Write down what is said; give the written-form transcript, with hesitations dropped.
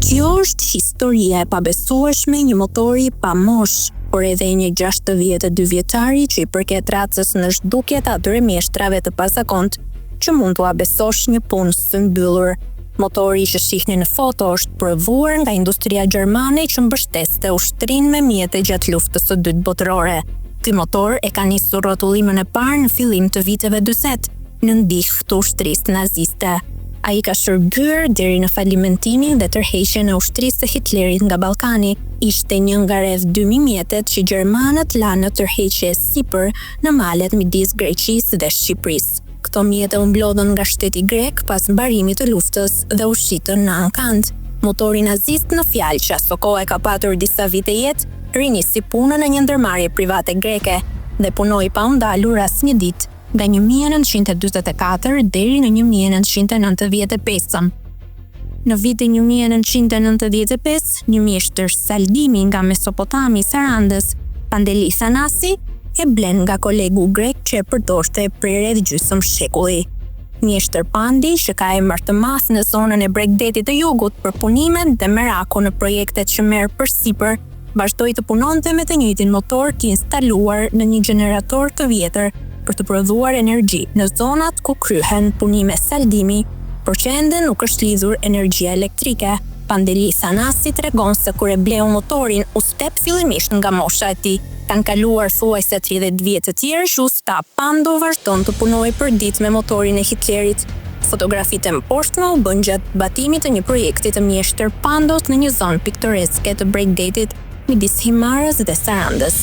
Kjo është historia e pabesueshme një motori pa mosh, por edhe një 62 vjetari që i përket racës në zhdukjet atyre mjeshtrave të pazakontë që mund t'u besosh një punë së mbyllur. Motori që shihni në foto është provuar nga industria gjermane që mbështeste ushtrinë me mjete gjatë luftës së dytë botërore. Ky motor e ka nisur rrotullimën e parë në fillim të viteve 40, në ndihmë të ushtrisë naziste. Ai ka shërbyer deri në falimentimin dhe tërheqjen e ushtrisë së Hitlerit nga Ballkani. Ishte një nga rreth 2000 mjetet që gjermanët lanë në tërheqje sipër në malet midis Greqisë dhe Shqipërisë. Këto mjete u mblodhën nga shteti grek pas mbarimit të luftës dhe u shitën në ankant. Motori nazist në fjalë që aso kohë ka patur disa vite jetë, rinisi punën në një ndërmarrje private greke dhe punoi pa u ndalur asnjë ditë nga 1944 deri në 1995. Në vitin 1995, një mjeshtër saldimi nga Mesopotami Sarandës, Pandeli Thanasi, e blen nga kolegu grek që e përdorte për rreth gjysmë shekulli. Mjeshtër Pandi, që ka emër të madh në zonën e Bregdetit të Jugut për punimet dhe merakun në projektet që merr përsipër, vazhdoi të punonte me të njëjtin motor të instaluar në një gjenerator të vjetër për të prodhuar energji në zonat ku kryhen punime saldimi, por që ende nuk është lidhur energjia elektrike. Pandeli Thanasi tregon se kur e bleu motorin, u step fillimisht nga mosha e tij. Kanë kaluar thuajse 30 vjet të tjerë që usta Pando vazhdon të punojë për ditë me motorin e Hitlerit. Fotografitë e mposhtme u bën gjatë batimit të një projekti të mjeshtër Pandos në një zonë piktoreske të Bregdetit, midis Himarës dhe Sarandës.